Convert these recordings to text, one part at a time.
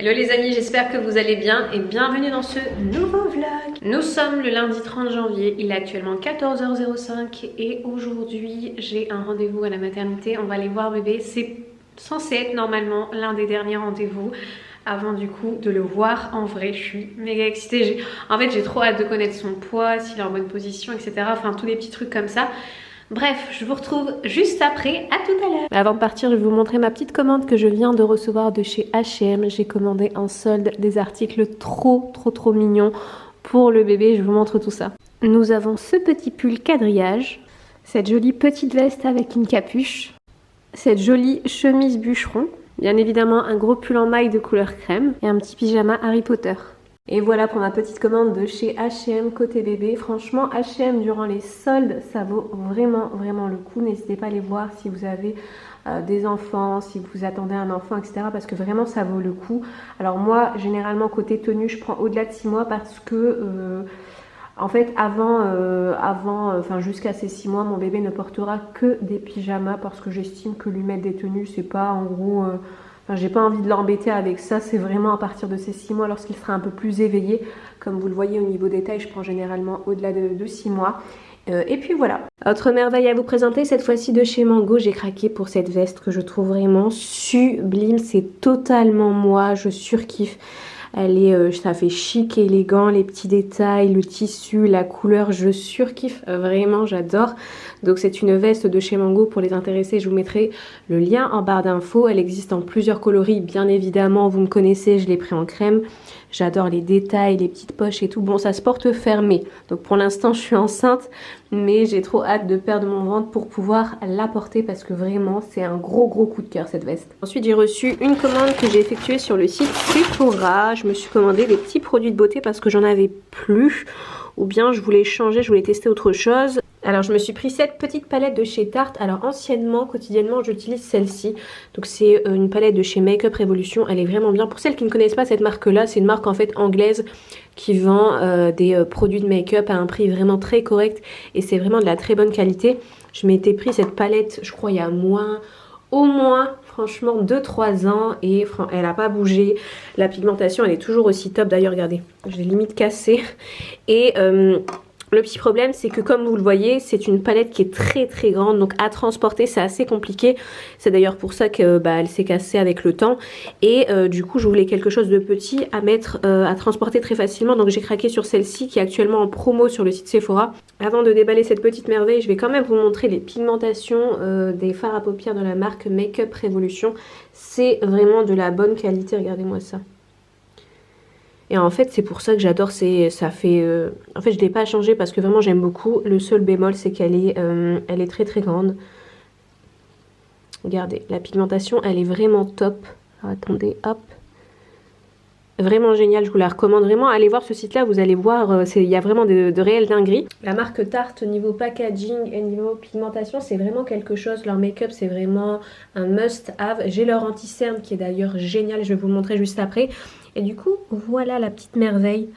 Hello les amis, j'espère que vous allez bien et bienvenue dans ce nouveau vlog. Nous sommes le lundi 30 janvier, il est actuellement 14h05 et aujourd'hui j'ai un rendez-vous à la maternité. On va aller voir bébé, c'est censé être normalement l'un des derniers rendez-vous avant du coup de le voir en vrai. Je suis méga excitée, en fait j'ai trop hâte de connaître son poids, s'il est en bonne position, etc. Enfin tous les petits trucs comme ça. Bref, je vous retrouve juste après, à tout à l'heure. Avant de partir, je vais vous montrer ma petite commande que je viens de recevoir de chez H&M. J'ai commandé en solde des articles trop mignons pour le bébé. Je vous montre tout ça. Nous avons ce petit pull quadrillage, cette jolie petite veste avec une capuche, cette jolie chemise bûcheron, bien évidemment un gros pull en maille de couleur crème et un petit pyjama Harry Potter. Et voilà pour ma petite commande de chez H&M côté bébé. Franchement, H&M durant les soldes, ça vaut vraiment le coup. N'hésitez pas à les voir si vous avez des enfants, si vous attendez un enfant, etc. Parce que vraiment, ça vaut le coup. Alors moi, généralement, côté tenue, je prends au-delà de 6 mois parce que... en fait, jusqu'à ces 6 mois, mon bébé ne portera que des pyjamas parce que j'estime que lui mettre des tenues, c'est pas en gros... j'ai pas envie de l'embêter avec ça, c'est vraiment à partir de ces 6 mois lorsqu'il sera un peu plus éveillé. Comme vous le voyez au niveau des tailles, je prends généralement au-delà de 6 mois. Et puis voilà. Autre merveille à vous présenter, cette fois-ci de chez Mango. J'ai craqué pour cette veste que je trouve vraiment sublime. C'est totalement moi, je surkiffe. Ça fait chic et élégant, les petits détails, le tissu, la couleur, je surkiffe, vraiment j'adore. Donc c'est une veste de chez Mango, pour les intéressés je vous mettrai le lien en barre d'infos. Elle existe en plusieurs coloris, bien évidemment, vous me connaissez, je l'ai pris en crème. J'adore les détails, les petites poches et tout. Bon, ça se porte fermé, donc pour l'instant je suis enceinte, mais j'ai trop hâte de perdre mon ventre pour pouvoir la porter parce que vraiment c'est un gros coup de cœur cette veste. Ensuite j'ai reçu une commande que j'ai effectuée sur le site Sephora. Je me suis commandé des petits produits de beauté parce que j'en avais plus, ou bien je voulais changer, je voulais tester autre chose. Alors je me suis pris cette petite palette de chez Tarte. Alors anciennement, quotidiennement j'utilise celle-ci. Donc c'est une palette de chez Make Up Revolution. Elle est vraiment bien. Pour celles qui ne connaissent pas cette marque là, c'est une marque en fait anglaise qui vend des produits de make-up à un prix vraiment très correct. Et c'est vraiment de la très bonne qualité. Je m'étais pris cette palette je crois il y a au moins franchement 2-3 ans et elle n'a pas bougé. La pigmentation elle est toujours aussi top. D'ailleurs regardez, je l'ai limite cassée. Et le petit problème c'est que comme vous le voyez, c'est une palette qui est très grande, donc à transporter c'est assez compliqué. C'est d'ailleurs pour ça que elle s'est cassée avec le temps. Et du coup je voulais quelque chose de petit à mettre, à transporter très facilement. Donc j'ai craqué sur celle-ci qui est actuellement en promo sur le site Sephora. Avant de déballer cette petite merveille, je vais quand même vous montrer les pigmentations des fards à paupières de la marque Make Up Revolution. C'est vraiment de la bonne qualité, regardez-moi ça. Et en fait c'est pour ça que j'adore, en fait je ne l'ai pas changé parce que vraiment j'aime beaucoup. Le seul bémol c'est qu'elle est, elle est très grande. Regardez, la pigmentation elle est vraiment top. Alors, attendez, hop. Vraiment génial, je vous la recommande vraiment. Allez voir ce site là, vous allez voir, il y a vraiment de réelles dingueries. La marque Tarte niveau packaging et niveau pigmentation c'est vraiment quelque chose. Leur make-up c'est vraiment un must have. J'ai leur anti-cerne qui est d'ailleurs génial, je vais vous le montrer juste après. Et du coup voilà la petite merveille.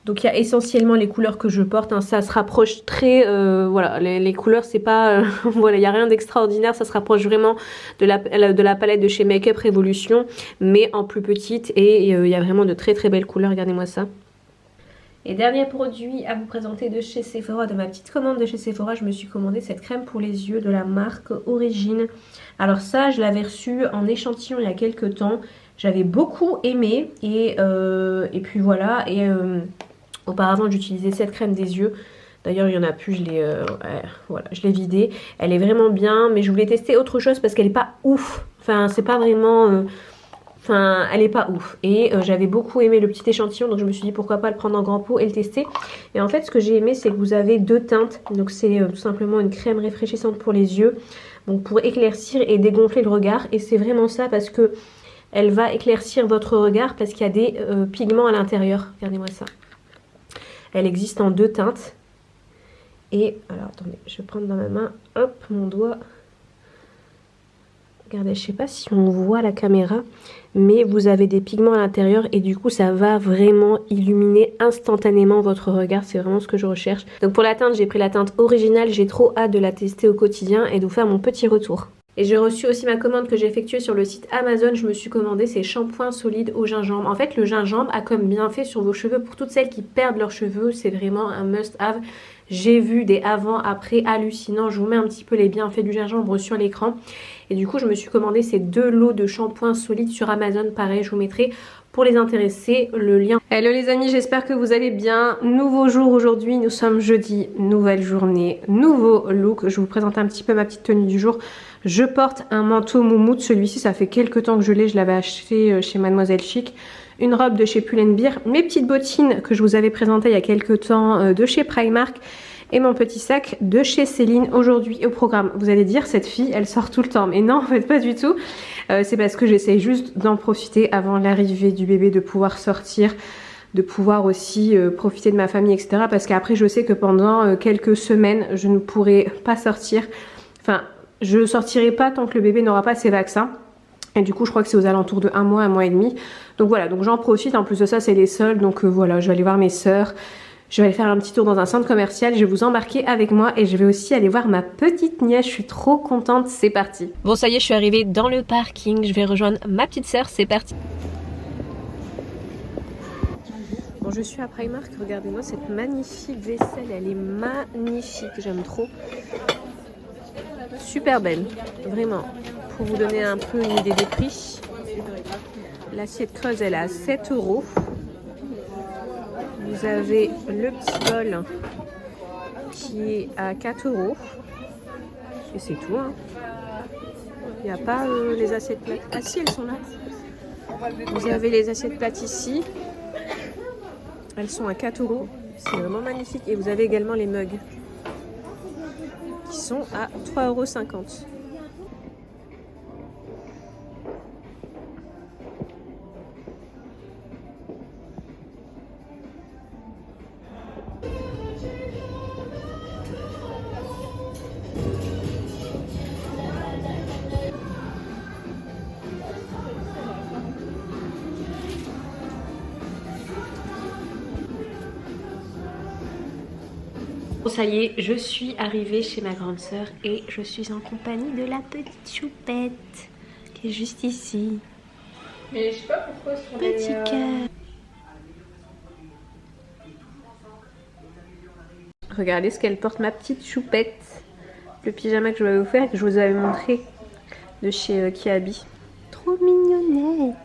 Donc il y a essentiellement les couleurs que je porte, hein. Ça se rapproche très, voilà, les couleurs c'est pas, voilà, il n'y a rien d'extraordinaire, ça se rapproche vraiment de la palette de chez Make Up Revolution, mais en plus petite, et il y a vraiment de très belles couleurs, regardez-moi ça. Et dernier produit à vous présenter de chez Sephora, de ma petite commande de chez Sephora, je me suis commandé cette crème pour les yeux de la marque Origine. Alors ça, je l'avais reçue en échantillon il y a quelques temps, j'avais beaucoup aimé, et puis voilà, et... auparavant j'utilisais cette crème des yeux. D'ailleurs il n'y en a plus, voilà, je l'ai vidée. Elle est vraiment bien, mais je voulais tester autre chose parce qu'elle n'est pas ouf. Enfin c'est pas vraiment... elle est pas ouf. Et j'avais beaucoup aimé le petit échantillon, donc je me suis dit pourquoi pas le prendre en grand pot et le tester. Et en fait ce que j'ai aimé c'est que vous avez deux teintes. Donc c'est tout simplement une crème rafraîchissante pour les yeux. Donc pour éclaircir et dégonfler le regard. Et c'est vraiment ça parce que elle va éclaircir votre regard parce qu'il y a des pigments à l'intérieur. Regardez-moi ça. Elle existe en deux teintes. Et, alors attendez, je vais prendre dans ma main, hop, mon doigt. Regardez, je sais pas si on voit la caméra, mais vous avez des pigments à l'intérieur et du coup ça va vraiment illuminer instantanément votre regard. C'est vraiment ce que je recherche. Donc pour la teinte, j'ai pris la teinte originale. J'ai trop hâte de la tester au quotidien et de vous faire mon petit retour. Et j'ai reçu aussi ma commande que j'ai effectuée sur le site Amazon. Je me suis commandé ces shampoings solides au gingembre. En fait, le gingembre a comme bienfait sur vos cheveux. Pour toutes celles qui perdent leurs cheveux, c'est vraiment un must-have. J'ai vu des avant-après hallucinants. Je vous mets un petit peu les bienfaits du gingembre sur l'écran. Et du coup, je me suis commandé ces 2 lots de shampoings solides sur Amazon. Pareil, je vous mettrai pour les intéresser le lien. Hello les amis, j'espère que vous allez bien. Nouveau jour aujourd'hui, nous sommes jeudi, nouvelle journée, nouveau look. Je vous présente un petit peu ma petite tenue du jour. Je porte un manteau moumoute, celui-ci ça fait quelques temps que je l'ai, je l'avais acheté chez Mademoiselle Chic. Une robe de chez Pull&Bear, mes petites bottines que je vous avais présentées il y a quelques temps de chez Primark. Et mon petit sac de chez Céline aujourd'hui au programme. Vous allez dire, cette fille, elle sort tout le temps. Mais non, en fait, pas du tout. C'est parce que j'essaye juste d'en profiter avant l'arrivée du bébé, de pouvoir sortir, de pouvoir aussi profiter de ma famille, etc. Parce qu'après, je sais que pendant quelques semaines, je ne pourrai pas sortir. Enfin, je ne sortirai pas tant que le bébé n'aura pas ses vaccins. Et du coup, je crois que c'est aux alentours de un mois et demi. Donc voilà, donc j'en profite. En plus de ça, c'est les soldes. Donc voilà, je vais aller voir mes sœurs. Je vais aller faire un petit tour dans un centre commercial, je vais vous embarquer avec moi et je vais aussi aller voir ma petite nièce, je suis trop contente, c'est parti. Bon ça y est, je suis arrivée dans le parking, je vais rejoindre ma petite sœur, c'est parti. Bon je suis à Primark, regardez-moi cette magnifique vaisselle, elle est magnifique, j'aime trop. Super belle, vraiment, pour vous donner un peu une idée des prix. L'assiette creuse elle est à 7 €. Vous avez le petit bol qui est à 4 €. Et c'est tout. Hein. Il n'y a pas les assiettes plates. Ah si, elles sont là. Vous avez les assiettes plates ici. Elles sont à 4 €. C'est vraiment magnifique. Et vous avez également les mugs qui sont à 3,50 €. Bon ça y est, je suis arrivée chez ma grande sœur et je suis en compagnie de la petite choupette qui est juste ici. Mais je sais pas pourquoi sur Petit cœur. Regardez ce qu'elle porte, ma petite choupette. Le pyjama que je vais vous faire, que je vous avais montré de chez Kiabi. Trop mignonnette.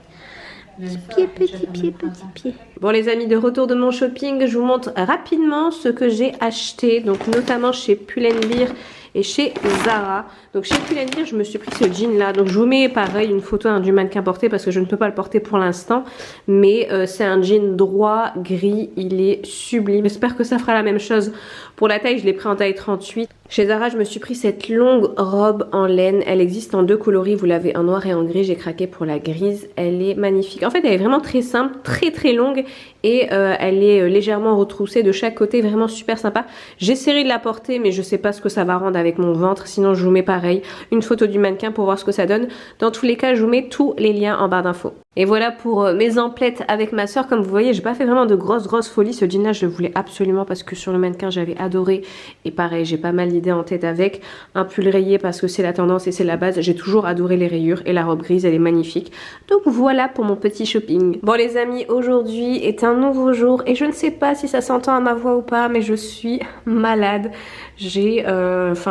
Petit pied. Bon les amis, de retour de mon shopping, je vous montre rapidement ce que j'ai acheté. Donc notamment chez Pull&Bear et chez Zara. Donc chez Pull&Bear, je me suis pris ce jean là. Donc je vous mets pareil une photo du mannequin porté parce que je ne peux pas le porter pour l'instant. Mais c'est un jean droit, gris, il est sublime. J'espère que ça fera la même chose pour la taille. Je l'ai pris en taille 38. Chez Zara, je me suis pris cette longue robe en laine. Elle existe en 2 coloris. Vous l'avez en noir et en gris. J'ai craqué pour la grise. Elle est magnifique. En fait, elle est vraiment très simple, très longue. Et elle est légèrement retroussée de chaque côté. Vraiment super sympa. J'essaierai de la porter, mais je sais pas ce que ça va rendre avec mon ventre. Sinon, je vous mets pareil une photo du mannequin pour voir ce que ça donne. Dans tous les cas, je vous mets tous les liens en barre d'infos. Et voilà pour mes emplettes avec ma soeur. Comme vous voyez, j'ai pas fait vraiment de grosses folies. Ce jean là, je le voulais absolument parce que sur le mannequin, j'avais adoré. Et pareil, j'ai pas mal d'idées en tête avec. Un pull rayé parce que c'est la tendance et c'est la base. J'ai toujours adoré les rayures et la robe grise, elle est magnifique. Donc voilà pour mon petit shopping. Bon les amis, aujourd'hui est un nouveau jour et je ne sais pas si ça s'entend à ma voix ou pas, mais je suis malade. Je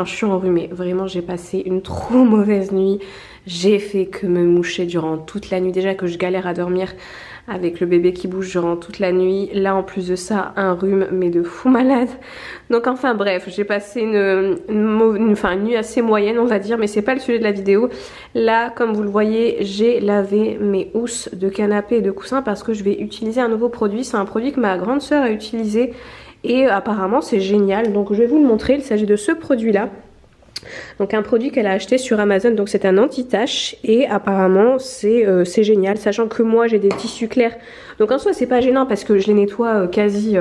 suis enrhumée. Vraiment, j'ai passé une trop mauvaise nuit. J'ai fait que me moucher durant toute la nuit. Déjà que je galère à dormir avec le bébé qui bouge durant toute la nuit. Là, en plus de ça, un rhume, mais de fou malade. Donc enfin bref, j'ai passé une nuit assez moyenne, on va dire, mais c'est pas le sujet de la vidéo. Là, comme vous le voyez, j'ai lavé mes housses de canapé et de coussin parce que je vais utiliser un nouveau produit. C'est un produit que ma grande sœur a utilisé et apparemment c'est génial. Donc je vais vous le montrer. Il s'agit de ce produit-là. Donc un produit qu'elle a acheté sur Amazon, donc c'est un anti-tache et apparemment c'est génial, sachant que moi j'ai des tissus clairs, donc en soi c'est pas gênant parce que je les nettoie quasi,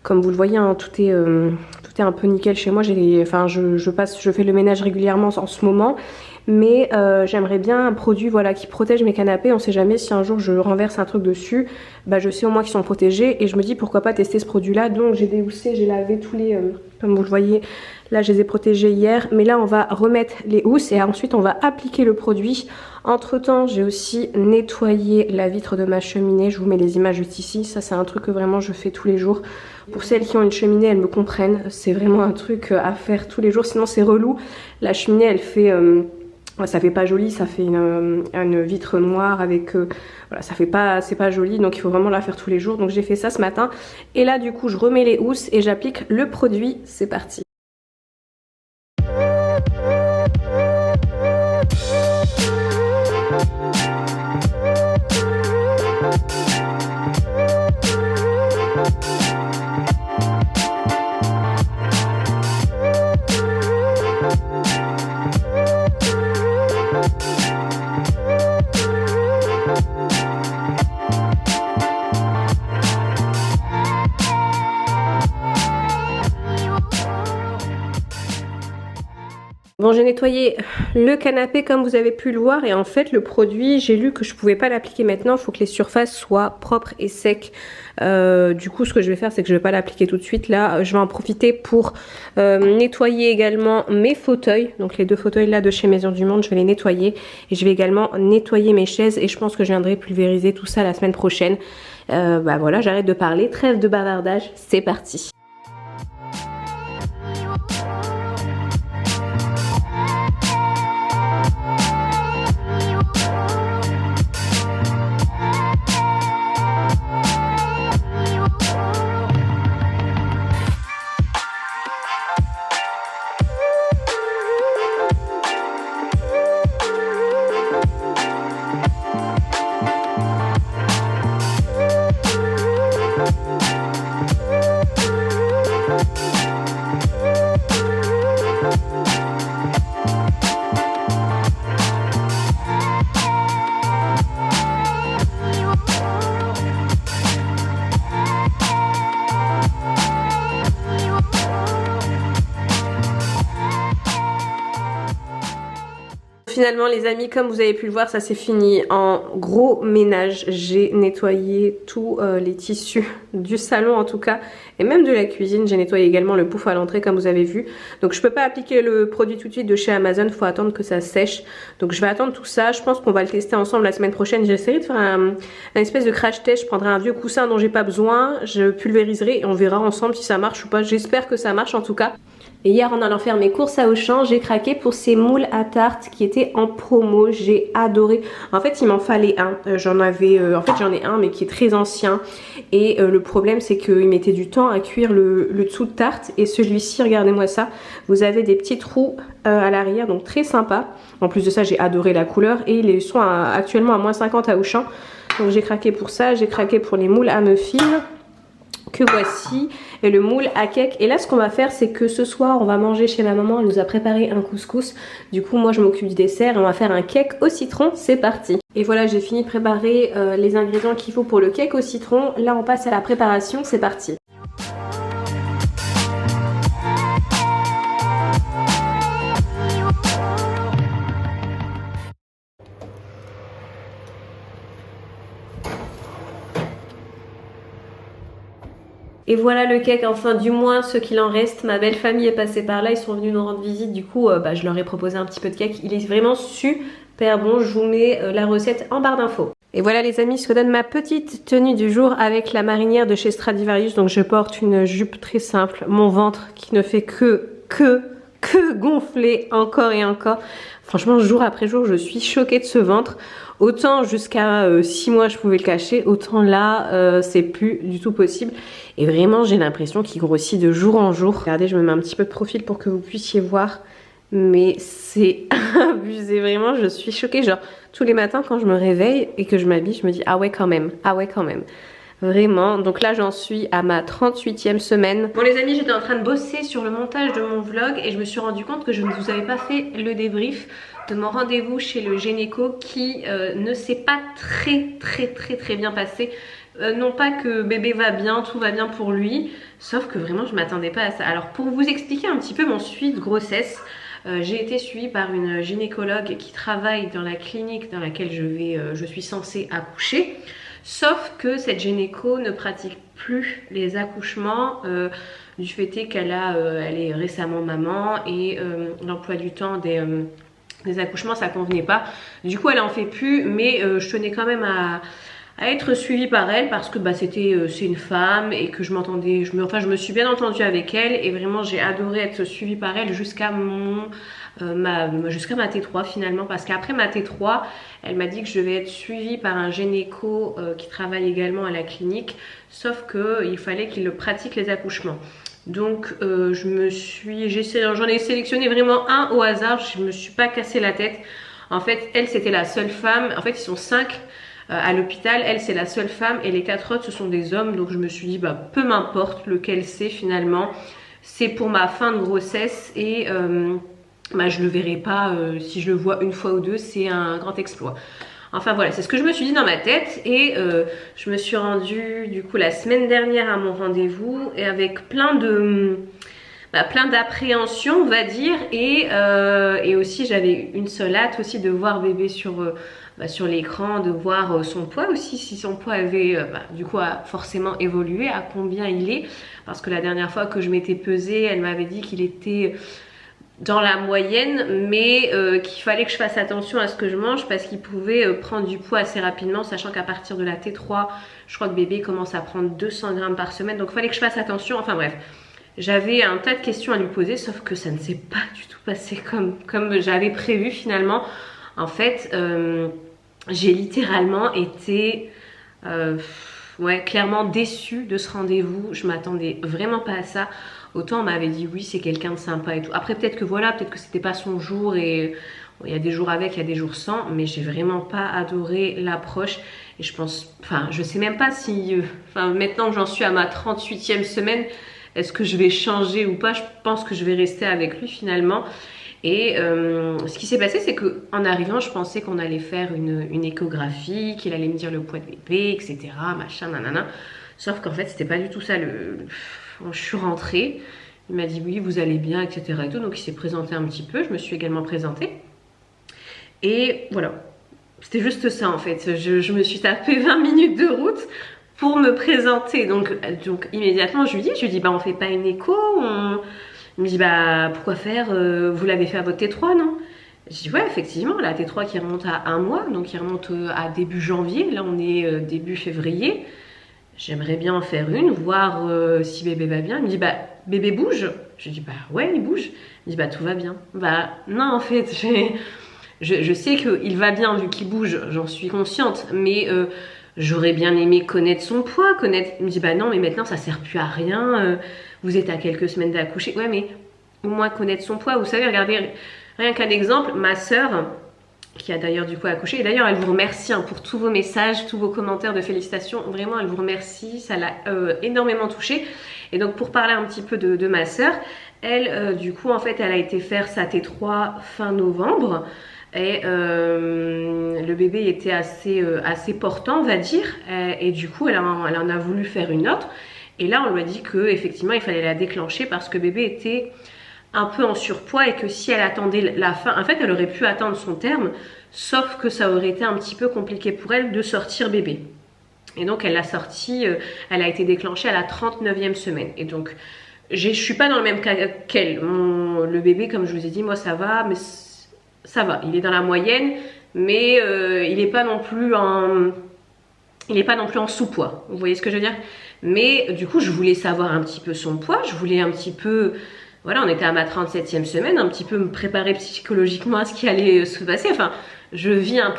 comme vous le voyez, hein, tout est un peu nickel chez moi. Je fais le ménage régulièrement en ce moment, mais j'aimerais bien un produit voilà, qui protège mes canapés. On sait jamais si un jour je renverse un truc dessus, bah, je sais au moins qu'ils sont protégés et je me dis pourquoi pas tester ce produit là. Donc j'ai déhoussé, j'ai lavé tous les, comme vous le voyez, là je les ai protégés hier, mais là on va remettre les housses et ensuite on va appliquer le produit. Entre temps j'ai aussi nettoyé la vitre de ma cheminée, je vous mets les images juste ici, ça c'est un truc que vraiment je fais tous les jours. Pour celles qui ont une cheminée, elles me comprennent, c'est vraiment un truc à faire tous les jours, sinon c'est relou. La cheminée elle fait... ça fait pas joli, ça fait une vitre noire avec... voilà, ça fait pas, c'est pas joli, donc il faut vraiment la faire tous les jours. Donc j'ai fait ça ce matin. Et là du coup je remets les housses et j'applique le produit, c'est parti. Bon, j'ai nettoyé le canapé comme vous avez pu le voir et en fait le produit, j'ai lu que je pouvais pas l'appliquer maintenant, il faut que les surfaces soient propres et secs. Du coup ce que je vais faire c'est que je vais pas l'appliquer tout de suite là, je vais en profiter pour nettoyer également mes fauteuils. Donc les deux fauteuils là de chez Maison du Monde, je vais les nettoyer et je vais également nettoyer mes chaises et je pense que je viendrai pulvériser tout ça la semaine prochaine. Bah voilà, j'arrête de parler, trêve de bavardage, c'est parti. Finalement les amis, comme vous avez pu le voir, ça s'est fini en gros ménage. J'ai nettoyé tous les tissus du salon en tout cas et même de la cuisine. J'ai nettoyé également le pouf à l'entrée comme vous avez vu. Donc je peux pas appliquer le produit tout de suite de chez Amazon, faut attendre que ça sèche. Donc je vais attendre tout ça, je pense qu'on va le tester ensemble la semaine prochaine. J'essaierai de faire un espèce de crash test. Je prendrai un vieux coussin dont j'ai pas besoin, je pulvériserai et on verra ensemble si ça marche ou pas. J'espère que ça marche en tout cas. Et hier en allant faire mes courses à Auchan, j'ai craqué pour ces moules à tarte qui étaient en promo. J'ai adoré. En fait il m'en fallait un. J'en ai un mais qui est très ancien. Et le problème c'est qu'il mettait du temps à cuire le dessous de tarte. Et celui-ci, regardez-moi ça. Vous avez des petits trous à l'arrière, donc très sympa. En plus de ça j'ai adoré la couleur. Et ils sont actuellement à moins 50 à Auchan. Donc j'ai craqué pour ça. J'ai craqué pour les moules à muffins que voici et le moule à cake. Et là ce qu'on va faire c'est que ce soir on va manger chez ma maman, elle nous a préparé un couscous. Du coup moi je m'occupe du dessert et on va faire un cake au citron, c'est parti. Et voilà, j'ai fini de préparer les ingrédients qu'il faut pour le cake au citron. Là on passe à la préparation, c'est parti. Et voilà le cake, enfin du moins ce qu'il en reste. Ma belle famille est passée par là, ils sont venus nous rendre visite. Du coup je leur ai proposé un petit peu de cake. Il est vraiment super bon, je vous mets la recette en barre d'infos. Et voilà les amis, ce que donne ma petite tenue du jour avec la marinière de chez Stradivarius. Donc je porte une jupe très simple, mon ventre qui ne fait que gonfler encore et encore. Franchement jour après jour je suis choquée de ce ventre. Autant jusqu'à 6 mois je pouvais le cacher, autant là c'est plus du tout possible. Et vraiment j'ai l'impression qu'il grossit de jour en jour. Regardez, je me mets un petit peu de profil pour que vous puissiez voir. Mais c'est abusé, vraiment je suis choquée. Genre tous les matins quand je me réveille et que je m'habille, je me dis ah ouais quand même, ah ouais quand même. Vraiment, donc là j'en suis à ma 38e semaine. Bon les amis, j'étais en train de bosser sur le montage de mon vlog et je me suis rendu compte que je ne vous avais pas fait le débrief de mon rendez-vous chez le gynéco qui ne s'est pas très bien passé. Non pas que bébé va bien, tout va bien pour lui, sauf que vraiment je m'attendais pas à ça. Alors pour vous expliquer un petit peu mon suivi de grossesse, J'ai été suivie par une gynécologue qui travaille dans la clinique dans laquelle je suis censée accoucher. Sauf que cette gynéco ne pratique plus les accouchements du fait qu'elle est récemment maman et l'emploi du temps des accouchements ça convenait pas. Du coup elle en fait plus, mais je tenais quand même à être suivie par elle parce que c'est une femme et que je me suis bien entendue avec elle et vraiment j'ai adoré être suivie par elle jusqu'à ma T3 finalement, parce qu'après ma T3 elle m'a dit que je devais être suivie par un gynéco qui travaille également à la clinique, sauf que il fallait qu'il pratique les accouchements. Donc j'en ai sélectionné vraiment un au hasard, je me suis pas cassé la tête. En fait elle c'était la seule femme, en fait ils sont 5 à l'hôpital, elle c'est la seule femme et les 4 autres ce sont des hommes, donc je me suis dit peu m'importe lequel c'est finalement, c'est pour ma fin de grossesse et je le verrai pas, si je le vois une fois ou deux c'est un grand exploit. Enfin voilà, c'est ce que je me suis dit dans ma tête et je me suis rendue du coup la semaine dernière à mon rendez-vous et avec plein d'appréhension on va dire et aussi j'avais une seule hâte aussi de voir bébé sur l'écran, de voir son poids aussi, si son poids avait du coup a forcément évolué, à combien il est, parce que la dernière fois que je m'étais pesée elle m'avait dit qu'il était dans la moyenne, mais qu'il fallait que je fasse attention à ce que je mange parce qu'il pouvait prendre du poids assez rapidement, sachant qu'à partir de la T3 je crois que bébé commence à prendre 200 grammes par semaine, donc il fallait que je fasse attention. Enfin bref, j'avais un tas de questions à lui poser, sauf que ça ne s'est pas du tout passé comme j'avais prévu finalement. En fait j'ai littéralement été clairement déçue de ce rendez-vous. Je m'attendais vraiment pas à ça. Autant on m'avait dit oui c'est quelqu'un de sympa et tout. Après peut-être que c'était pas son jour et il y a des jours avec, il y a des jours sans. Mais j'ai vraiment pas adoré l'approche. Et je sais même pas si... maintenant que j'en suis à ma 38e semaine, est-ce que je vais changer ou pas? Je pense que je vais rester avec lui finalement. Et ce qui s'est passé c'est qu'en arrivant je pensais qu'on allait faire une échographie, qu'il allait me dire le poids de bébé, etc. Machin, nanana. Sauf qu'en fait c'était pas du tout ça je suis rentrée, il m'a dit oui vous allez bien, etc. et tout. Donc il s'est présenté un petit peu, je me suis également présentée. Et voilà, c'était juste ça en fait. Je me suis tapé 20 minutes de route pour me présenter. Donc immédiatement je lui dis on fait pas une écho, il me dit pourquoi faire, vous l'avez fait à votre T3 non? Je dis ouais effectivement la T3 qui remonte à un mois, donc qui remonte à début janvier, là on est début février. J'aimerais bien en faire une, voir si bébé va bien. Il me dit bébé bouge. Je dis ouais il bouge. Il me dit tout va bien. Non en fait je sais qu'il va bien vu qu'il bouge, j'en suis consciente, mais j'aurais bien aimé connaître son poids, Il me dit non mais maintenant ça sert plus à rien, vous êtes à quelques semaines d'accoucher. Ouais mais au moins connaître son poids. Vous savez, regardez, rien qu'un exemple, ma soeur qui a d'ailleurs du coup accouché, et d'ailleurs elle vous remercie pour tous vos messages, tous vos commentaires de félicitations, vraiment elle vous remercie, ça l'a énormément touchée. Et donc pour parler un petit peu de ma soeur, elle du coup en fait elle a été faire sa T3 fin novembre et le bébé était assez portant on va dire, et du coup elle en a voulu faire une autre, et là on lui a dit que effectivement il fallait la déclencher parce que bébé était un peu en surpoids et que si elle attendait la fin, en fait elle aurait pu attendre son terme, sauf que ça aurait été un petit peu compliqué pour elle de sortir bébé. Et donc elle l'a sorti, elle a été déclenchée à la 39e semaine. Et donc je suis pas dans le même cas qu'elle. Le bébé, comme je vous ai dit, moi ça va, mais ça va, il est dans la moyenne, mais il n'est pas non plus en sous-poids, vous voyez ce que je veux dire. Mais du coup je voulais savoir un petit peu son poids, je voulais un petit peu... Voilà, on était à ma 37e semaine, un petit peu me préparer psychologiquement à ce qui allait se passer. Enfin, je vis une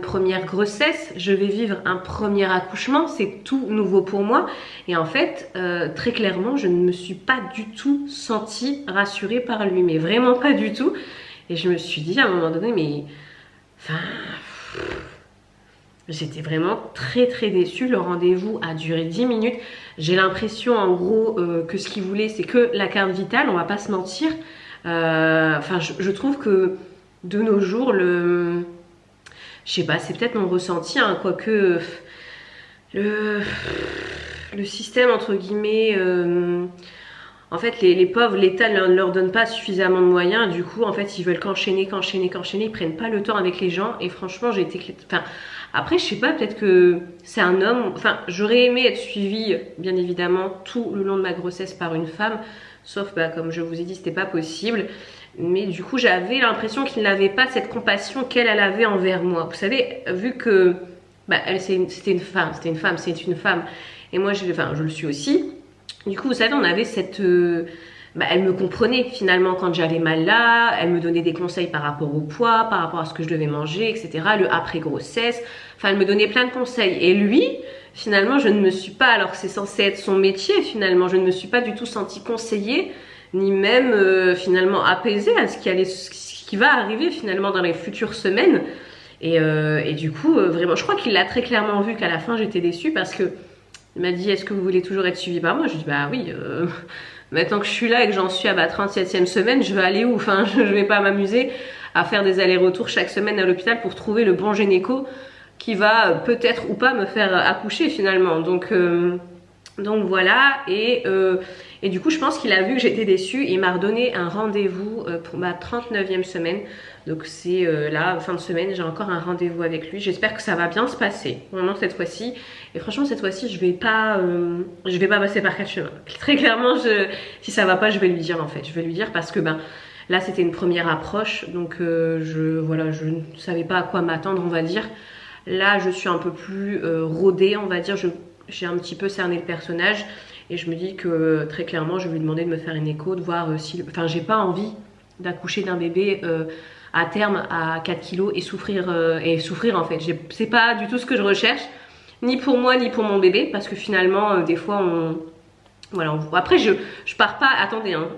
première grossesse, je vais vivre un premier accouchement, c'est tout nouveau pour moi. Et en fait, très clairement, je ne me suis pas du tout sentie rassurée par lui, mais vraiment pas du tout. Et je me suis dit à un moment donné, mais... J'étais vraiment très déçue. Le rendez-vous a duré 10 minutes. J'ai l'impression en gros que ce qu'il voulait c'est que la carte vitale, on va pas se mentir. Je trouve que de nos jours, je sais pas, c'est peut-être mon ressenti, quoique le système entre guillemets En fait, les pauvres, l'État ne leur donne pas suffisamment de moyens. Du coup, en fait, ils veulent qu'enchaîner. Ils prennent pas le temps avec les gens. Et franchement, j'ai été... Enfin, après, je sais pas, peut-être que c'est un homme. Enfin, j'aurais aimé être suivie, bien évidemment, tout le long de ma grossesse par une femme. Sauf, bah, comme je vous ai dit, c'était pas possible. Mais du coup, j'avais l'impression qu'il n'avait pas cette compassion qu'elle avait envers moi. Vous savez, vu que bah, c'était une femme. Et moi, je le suis aussi. Du coup, vous savez, on avait cette... bah, elle me comprenait finalement quand j'avais mal là, elle me donnait des conseils par rapport au poids, par rapport à ce que je devais manger, etc. Le après-grossesse, enfin elle me donnait plein de conseils. Et lui, finalement, je ne me suis pas, alors que c'est censé être son métier finalement, je ne me suis pas du tout sentie conseillée, ni même finalement apaisée à ce qui va arriver finalement dans les futures semaines. Et du coup, vraiment, je crois qu'il l'a très clairement vu qu'à la fin j'étais déçue parce que il m'a dit, est-ce que vous voulez toujours être suivi par moi? Je lui ai dit, bah oui, maintenant que je suis là et que j'en suis à ma 37e semaine, je vais aller où? Enfin, je vais pas m'amuser à faire des allers-retours chaque semaine à l'hôpital pour trouver le bon gynéco qui va peut-être ou pas me faire accoucher finalement. Donc voilà, et du coup je pense qu'il a vu que j'étais déçue. Il m'a redonné un rendez-vous pour ma 39e semaine. Donc c'est là, fin de semaine, j'ai encore un rendez-vous avec lui. J'espère que ça va bien se passer, vraiment cette fois-ci. Et franchement cette fois-ci je vais pas passer par 4 chemins. Très clairement, si ça va pas, je vais lui dire en fait. Je vais lui dire parce que ben là c'était une première approche. Donc je ne savais pas à quoi m'attendre, on va dire. Là je suis un peu plus rodée, on va dire. J'ai un petit peu cerné le personnage. Et je me dis que très clairement je vais lui demander de me faire une écho, de voir si... Enfin j'ai pas envie d'accoucher d'un bébé à terme à 4 kilos et souffrir en fait. C'est pas du tout ce que je recherche, ni pour moi ni pour mon bébé, parce que finalement des fois après je pars pas, attendez hein,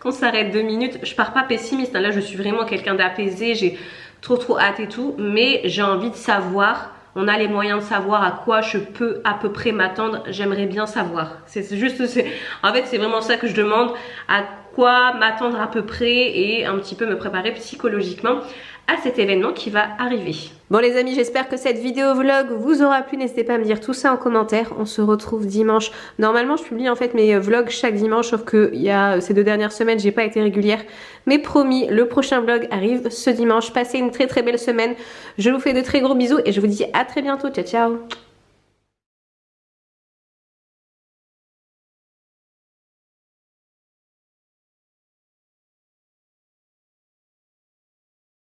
qu'on s'arrête 2 minutes, je pars pas pessimiste hein. Là je suis vraiment quelqu'un d'apaisé, j'ai trop hâte et tout, mais j'ai envie de savoir. On a les moyens de savoir à quoi je peux à peu près m'attendre. J'aimerais bien savoir. En fait, c'est vraiment ça que je demande. À quoi m'attendre à peu près et un petit peu me préparer psychologiquement à cet événement qui va arriver. Bon les amis, j'espère que cette vidéo vlog vous aura plu. N'hésitez pas à me dire tout ça en commentaire. On se retrouve dimanche. Normalement, je publie en fait mes vlogs chaque dimanche, sauf que ces 2 dernières semaines, j'ai pas été régulière. Mais promis, le prochain vlog arrive ce dimanche. Passez une très belle semaine. Je vous fais de très gros bisous et je vous dis à très bientôt. Ciao ciao.